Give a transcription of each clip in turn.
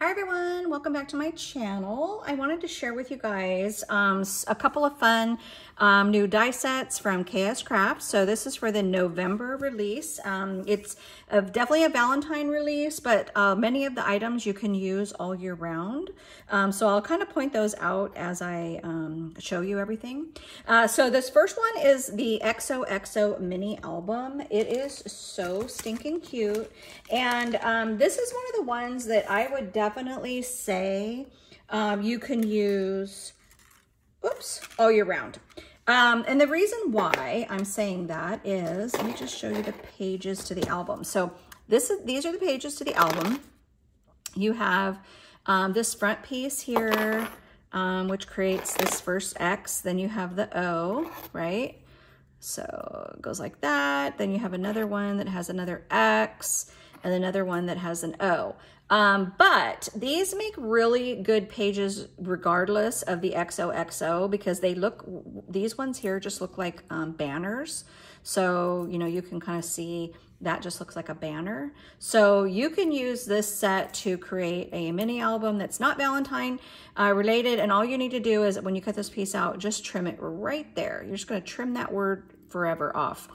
Hi everyone, welcome back to my channel. I wanted to share with you guys a couple of fun new die sets from KSCraft. So this is for the November release. It's definitely a Valentine release, but many of the items you can use all year round. So I'll kind of point those out as I show you everything. So this first one is the XOXO mini album. It is so stinking cute. And this is one of the ones that I would definitely say you can use, all year round. And the reason why I'm saying that is, let me just show you the pages to the album. So these are the pages to the album. You have this front piece here, which creates this first X. Then you have the O, right? So it goes like that. Then you have another one that has another X and another one that has an O. But these make really good pages regardless of the XOXO because these ones here just look like banners. So, you know, you can kind of see that just looks like a banner. So you can use this set to create a mini album that's not Valentine related. And all you need to do is when you cut this piece out, just trim it right there. You're just gonna trim that word forever off.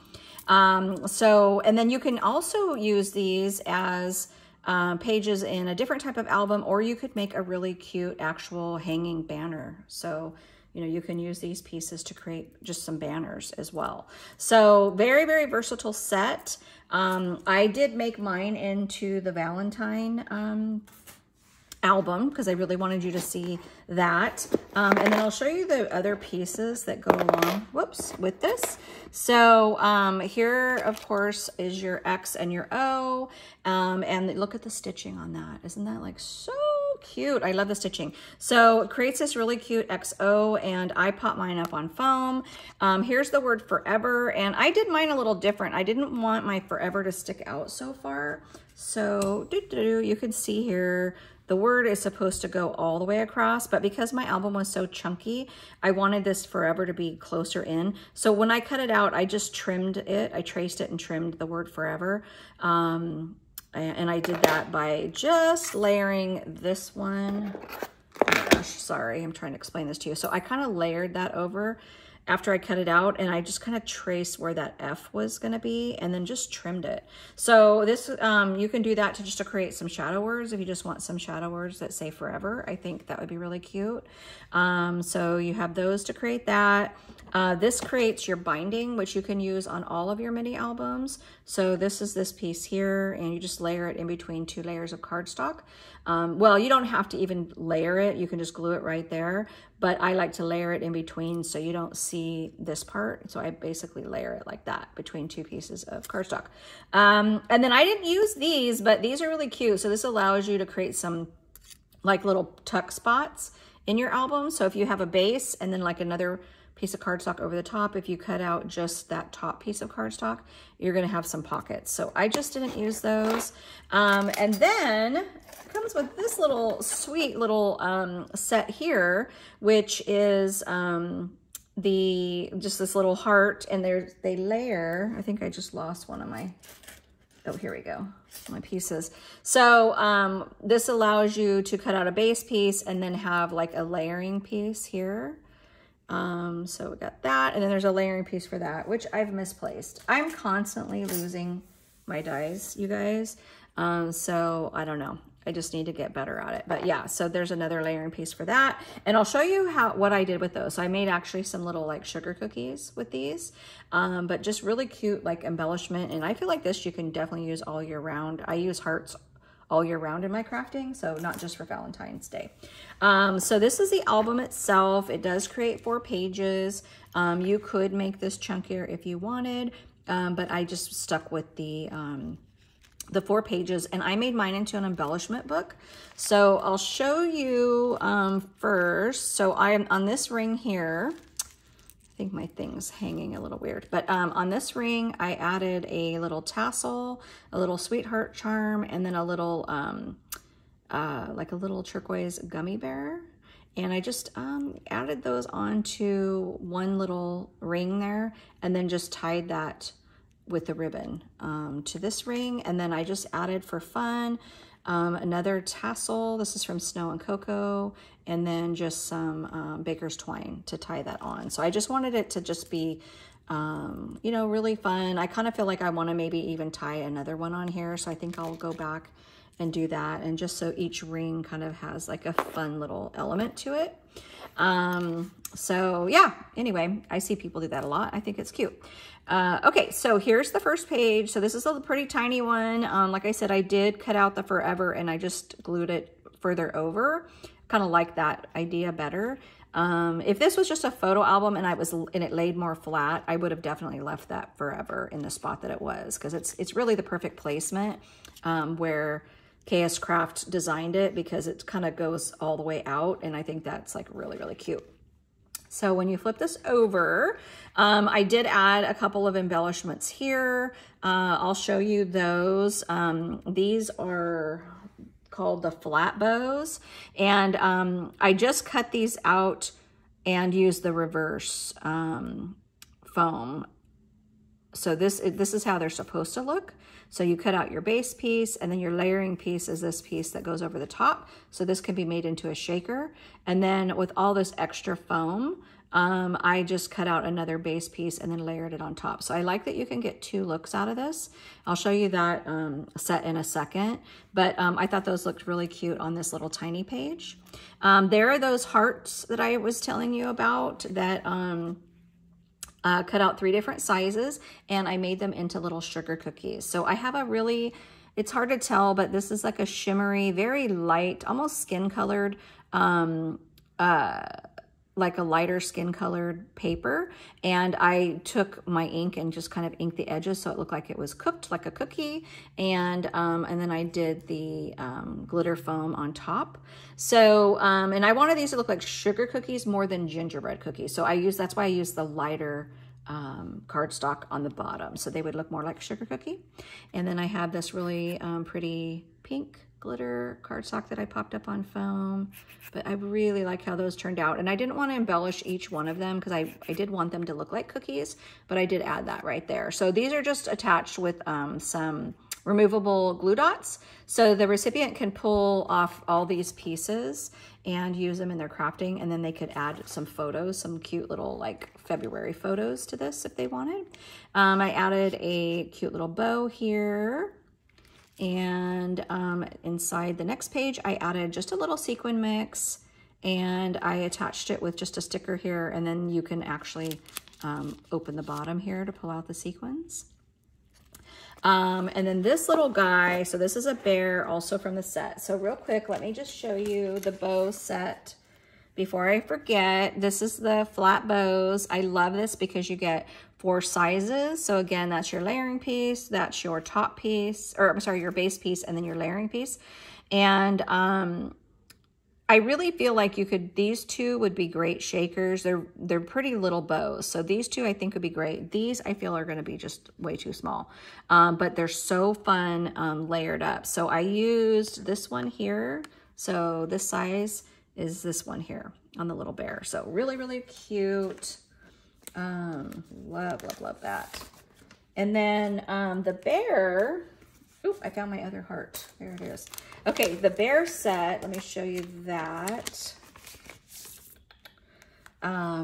And then you can also use these as pages in a different type of album, or you could make a really cute actual hanging banner. So, you know, you can use these pieces to create just some banners as well. So very, very versatile set. I did make mine into the Valentine album because I really wanted you to see that. And then I'll show you the other pieces that go along, with this. So here, of course, is your X and your O. And look at the stitching on that. Isn't that like so cute? I love the stitching. So it creates this really cute XO, and I pop mine up on foam. Here's the word forever, and I did mine a little different. I didn't want my forever to stick out so far. So you can see here, the word is supposed to go all the way across, but because my album was so chunky, I wanted this forever to be closer in. So when I cut it out, I just trimmed it. I traced it and trimmed the word forever. And I did that by just layering this one. Oh my gosh, sorry, I'm trying to explain this to you. So I kind of layered that over after I cut it out, and I just kind of traced where that F was gonna be and then just trimmed it. So this, you can do that to create some shadow words if you just want some shadow words that say forever. I think that would be really cute. So you have those to create that. This creates your binding, which you can use on all of your mini albums. So this is this piece here, and you just layer it in between 2 layers of cardstock. Well, you don't have to even layer it. You can just glue it right there. But I like to layer it in between so you don't see this part. So I basically layer it like that between 2 pieces of cardstock. And then I didn't use these, but these are really cute. So this allows you to create some like little tuck spots in your album. So if you have a base and then like another piece of cardstock over the top, if you cut out just that top piece of cardstock, you're gonna have some pockets. So I just didn't use those. And then it comes with this little sweet little set here, which is just this little heart, and they layer. I think I just lost one of my, oh, here we go, my pieces. So this allows you to cut out a base piece and then have like a layering piece here. So we got that, and then there's a layering piece for that, which I've misplaced. I'm constantly losing my dies, you guys. So I don't know. I just need to get better at it. But yeah, so there's another layering piece for that. And I'll show you what I did with those. So I made actually some little like sugar cookies with these, but just really cute like embellishment. And I feel like this you can definitely use all year round. I use hearts all year round in my crafting, so not just for Valentine's Day. So this is the album itself. It does create 4 pages. You could make this chunkier if you wanted, but I just stuck with the 4 pages, and I made mine into an embellishment book. So I'll show you first. So I am on this ring here. I think my thing's hanging a little weird, but on this ring, I added a little tassel, a little sweetheart charm, and then a little, like a little turquoise gummy bear. And I just added those onto one little ring there, and then just tied that with the ribbon to this ring. And then I just added for fun another tassel. This is from Snow and Cocoa, and then just some baker's twine to tie that on. So I just wanted it to just be, you know, really fun. I kind of feel like I want to maybe even tie another one on here. So I think I'll go back and do that. And just so each ring kind of has like a fun little element to it. So yeah, anyway, I see people do that a lot. I think it's cute. Okay, so here's the first page. So this is a pretty tiny one. Like I said, I did cut out the forever and I just glued it further over. Kind of like that idea better. If this was just a photo album and it laid more flat, I would have definitely left that forever in the spot that it was, because it's really the perfect placement where KSCraft designed it, because it kind of goes all the way out, and I think that's like really, really cute. So when you flip this over, I did add a couple of embellishments here. I'll show you those. These are called the flat bows, and I just cut these out and used the reverse foam. So this is how they're supposed to look. So you cut out your base piece, and then your layering piece is this piece that goes over the top. So this can be made into a shaker. And then with all this extra foam, I just cut out another base piece and then layered it on top. So I like that you can get two looks out of this. I'll show you that set in a second, but I thought those looked really cute on this little tiny page. There are those hearts that I was telling you about that cut out 3 different sizes, and I made them into little sugar cookies. So I have a really, it's hard to tell, but this is like a shimmery, very light, almost skin colored, like a lighter skin colored paper. And I took my ink and just kind of inked the edges so it looked like it was cooked like a cookie. And then I did the glitter foam on top. So, and I wanted these to look like sugar cookies more than gingerbread cookies. So that's why I used the lighter cardstock on the bottom, so they would look more like sugar cookie. And then I have this really pretty pink glitter cardstock that I popped up on foam, but I really like how those turned out. And I didn't want to embellish each one of them because I did want them to look like cookies, but I did add that right there. So these are just attached with some removable glue dots. So the recipient can pull off all these pieces and use them in their crafting, and then they could add some photos, some cute little like February photos to this if they wanted. I added a cute little bow here. And inside the next page, I added just a little sequin mix, and I attached it with just a sticker here, and then you can actually open the bottom here to pull out the sequins. And then this little guy, so this is a bear also from the set. So real quick, let me just show you the bow set before I forget. This is the flat bows. I love this because you get 4 sizes. So again, that's your layering piece, that's your top piece, or I'm sorry, your base piece, and then your layering piece. And I really feel like these two would be great shakers. They're pretty little bows. So these two I think would be great. These I feel are gonna be just way too small, but they're so fun layered up. So I used this one here. So this size is this one here on the little bear. So really, really cute. Love that. And then the bear, oop, I found my other heart. There it is. Okay, the bear set, let me show you that.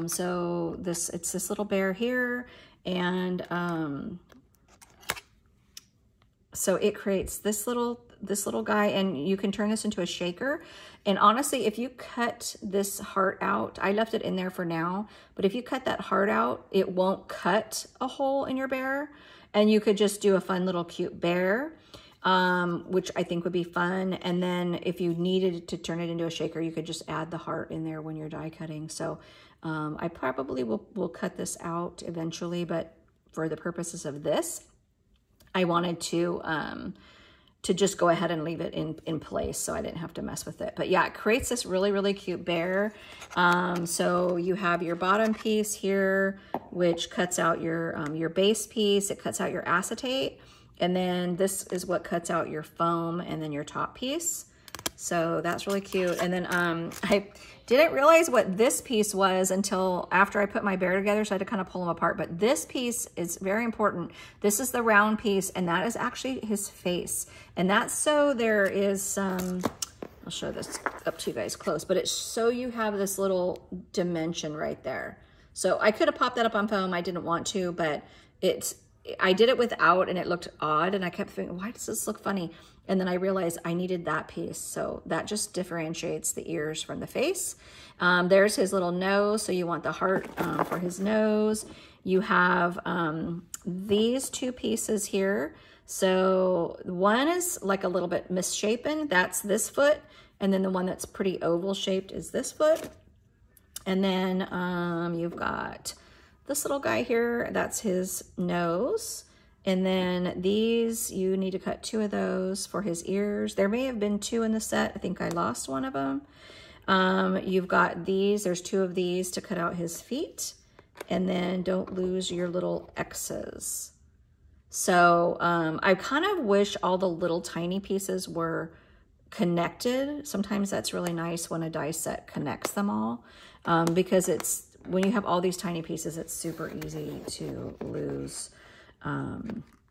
So it's this little bear here, and so it creates this little guy, and you can turn this into a shaker. And honestly, if you cut this heart out, I left it in there for now, but if you cut that heart out, it won't cut a hole in your bear, and you could just do a fun little cute bear, which I think would be fun. And then if you needed to turn it into a shaker, you could just add the heart in there when you're die cutting. So I probably will cut this out eventually, but for the purposes of this, I wanted to just go ahead and leave it in place so I didn't have to mess with it. But yeah, it creates this really, really cute bear. So you have your bottom piece here, which cuts out your base piece. It cuts out your acetate. And then this is what cuts out your foam and then your top piece. So that's really cute. And then I didn't realize what this piece was until after I put my bear together, so I had to kind of pull them apart. But this piece is very important. This is the round piece, and that is actually his face. And that's so there is some, I'll show this up to you guys close, but it's so you have this little dimension right there. So I could have popped that up on foam. I didn't want to, but I did it without, and it looked odd, and I kept thinking, why does this look funny? And then I realized I needed that piece. So that just differentiates the ears from the face. There's his little nose. So you want the heart for his nose. You have these two pieces here. So one is like a little bit misshapen. That's this foot. And then the one that's pretty oval shaped is this foot. And then you've got this little guy here. That's his nose. And then these, you need to cut 2 of those for his ears. There may have been 2 in the set. I think I lost one of them. You've got these. There's 2 of these to cut out his feet. And then don't lose your little X's. So I kind of wish all the little tiny pieces were connected. Sometimes that's really nice when a die set connects them all, because when you have all these tiny pieces, it's super easy to lose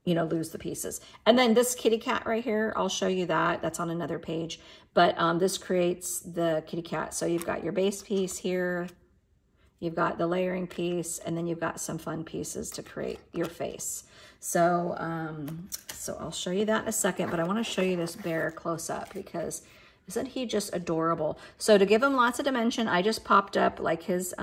lose the pieces. And then this kitty cat right here, I'll show you that. That's on another page. But this creates the kitty cat. So you've got your base piece here, you've got the layering piece, and then you've got some fun pieces to create your face. So, so I'll show you that in a second, but I want to show you this bear close up because isn't he just adorable? So to give him lots of dimension, I just popped up like his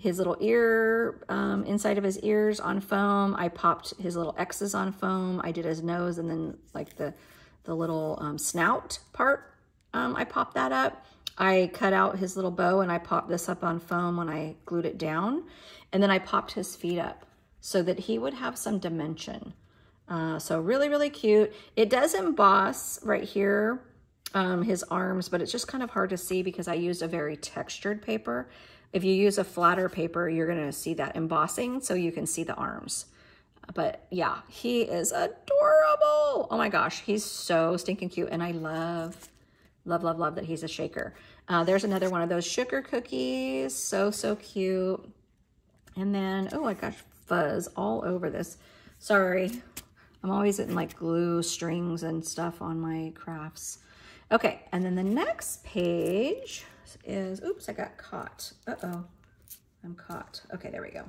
little ear, inside of his ears on foam. I popped his little X's on foam. I did his nose, and then like the little snout part, I popped that up. I cut out his little bow, and I popped this up on foam when I glued it down. And then I popped his feet up so that he would have some dimension. So really, really cute. It does emboss right here, his arms, but it's just kind of hard to see because I used a very textured paper. If you use a flatter paper, you're going to see that embossing so you can see the arms. But yeah, he is adorable. Oh my gosh, he's so stinking cute. And I love, love, love, love that he's a shaker. There's another one of those sugar cookies. So, so cute. And then, oh, I got fuzz all over this. Sorry. I'm always getting like glue strings and stuff on my crafts. Okay, and then the next page is, oops, I got caught. Uh-oh, I'm caught. Okay, there we go.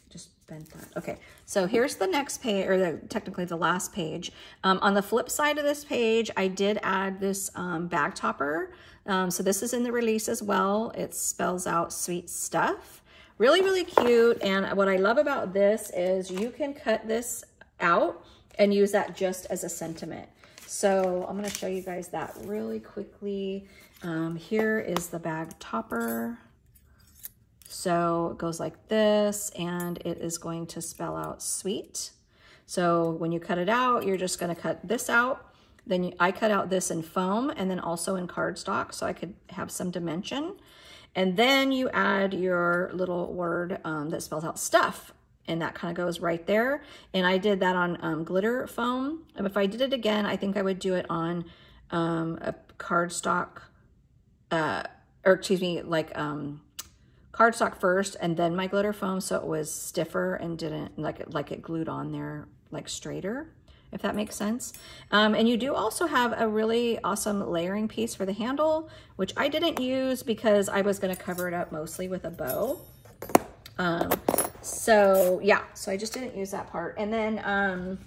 Just bent that. Okay, so here's the next page, or technically the last page. On the flip side of this page, I did add this bag topper. So this is in the release as well. It spells out sweet stuff. Really, really cute. And what I love about this is you can cut this out and use that just as a sentiment. So I'm going to show you guys that really quickly. Here is the bag topper. So it goes like this, and it is going to spell out sweet. So when you cut it out, you're just going to cut this out. Then I cut out this in foam and then also in cardstock so I could have some dimension. And then you add your little word that spells out stuff. And that kind of goes right there. And I did that on glitter foam. And if I did it again, I think I would do it on a cardstock, or excuse me, like cardstock first and then my glitter foam, so it was stiffer and didn't like it glued on there like straighter, if that makes sense. And you do also have a really awesome layering piece for the handle, which I didn't use because I was going to cover it up mostly with a bow. So yeah, so I just didn't use that part. And then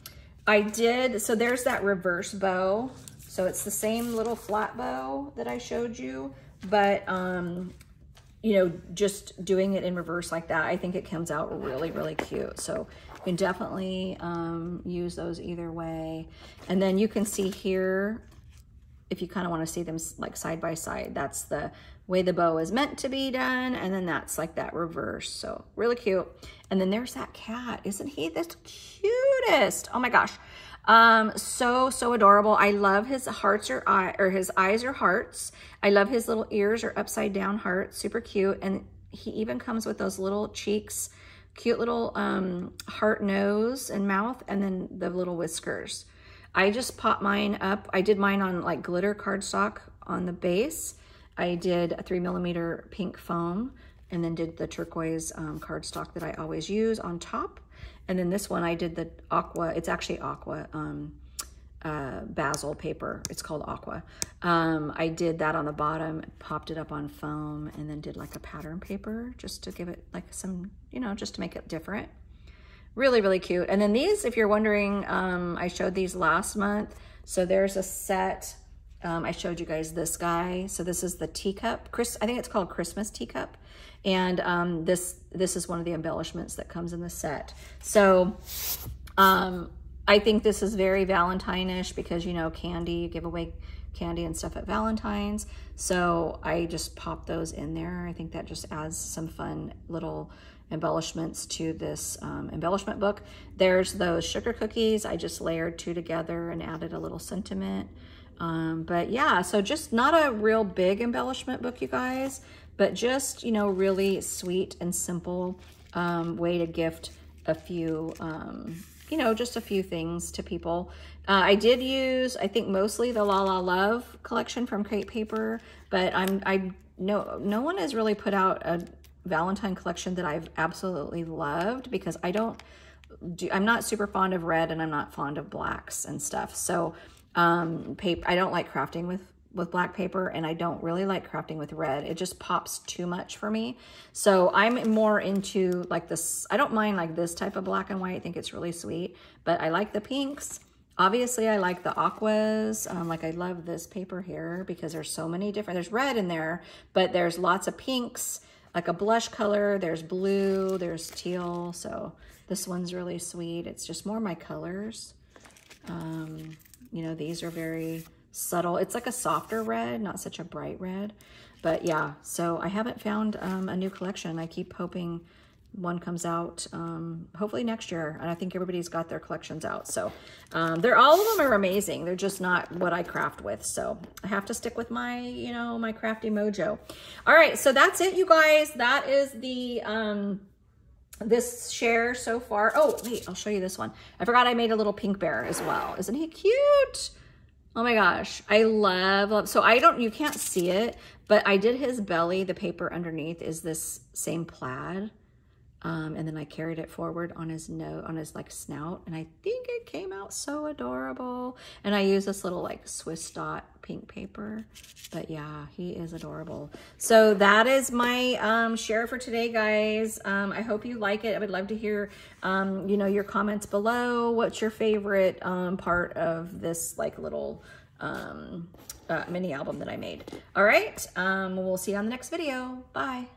I did, so there's that reverse bow. So it's the same little flat bow that I showed you, but you know, just doing it in reverse like that, I think it comes out really, really cute. So you can definitely use those either way. And then you can see here, if you kind of want to see them like side by side, that's the way the bow is meant to be done. And then that's like that reverse. So really cute. And then there's that cat. Isn't he the cutest? Oh my gosh. So adorable. I love his hearts or his eyes are hearts. I love his little ears are upside down hearts. Super cute. And he even comes with those little cheeks, cute little heart nose and mouth, and then the little whiskers. I just popped mine up. I did mine on like glitter cardstock on the base. I did a 3mm pink foam, and then did the turquoise cardstock that I always use on top. And then this one I did the aqua, it's actually aqua basil paper. It's called aqua. I did that on the bottom, popped it up on foam, and then did like a pattern paper just to give it like some, you know, just to make it different. Really, really cute. And then these, if you're wondering, I showed these last month. So there's a set. I showed you guys this guy. So this is the teacup. I think it's called Christmas teacup. And this is one of the embellishments that comes in the set. So I think this is very Valentine-ish because, you know, candy, you give away candy and stuff at Valentine's. So I just popped those in there. I think that just adds some fun little embellishments to this embellishment book. There's those sugar cookies. I just layered 2 together and added a little sentiment. But yeah, so just not a real big embellishment book, you guys, but just, you know, really sweet and simple way to gift a few, you know, just a few things to people. I did use, I think mostly the La La Love collection from Crate Paper, but no one has really put out a Valentine collection that I've absolutely loved because I'm not super fond of red and I'm not fond of blacks and stuff. So I don't like crafting with black paper, and I don't really like crafting with red. It just pops too much for me. So I'm more into like this. I don't mind like this type of black and white. I think it's really sweet, but I like the pinks. Obviously I like the aquas. Like I love this paper here because there's so many different, there's red in there, but there's lots of pinks, like a blush color. There's blue, there's teal. So this one's really sweet. It's just more my colors. You know, these are very subtle. It's like a softer red, not such a bright red. But yeah, so I haven't found a new collection. I keep hoping one comes out hopefully next year. And I think everybody's got their collections out. So all of them are amazing. They're just not what I craft with. So I have to stick with my, you know, my crafty mojo. All right, so that's it, you guys. That is the this share so far. Oh, wait, I'll show you this one. I forgot I made a little pink bear as well. Isn't he cute? Oh my gosh, I love, so you can't see it, but I did his belly. The paper underneath is this same plaid. And then I carried it forward on his nose, on his like snout, and I think it came out so adorable. And I use this little like Swiss dot pink paper, but yeah, he is adorable. So that is my share for today, guys. I hope you like it. I would love to hear, you know, your comments below. What's your favorite part of this like little mini album that I made? All right, we'll see you on the next video. Bye.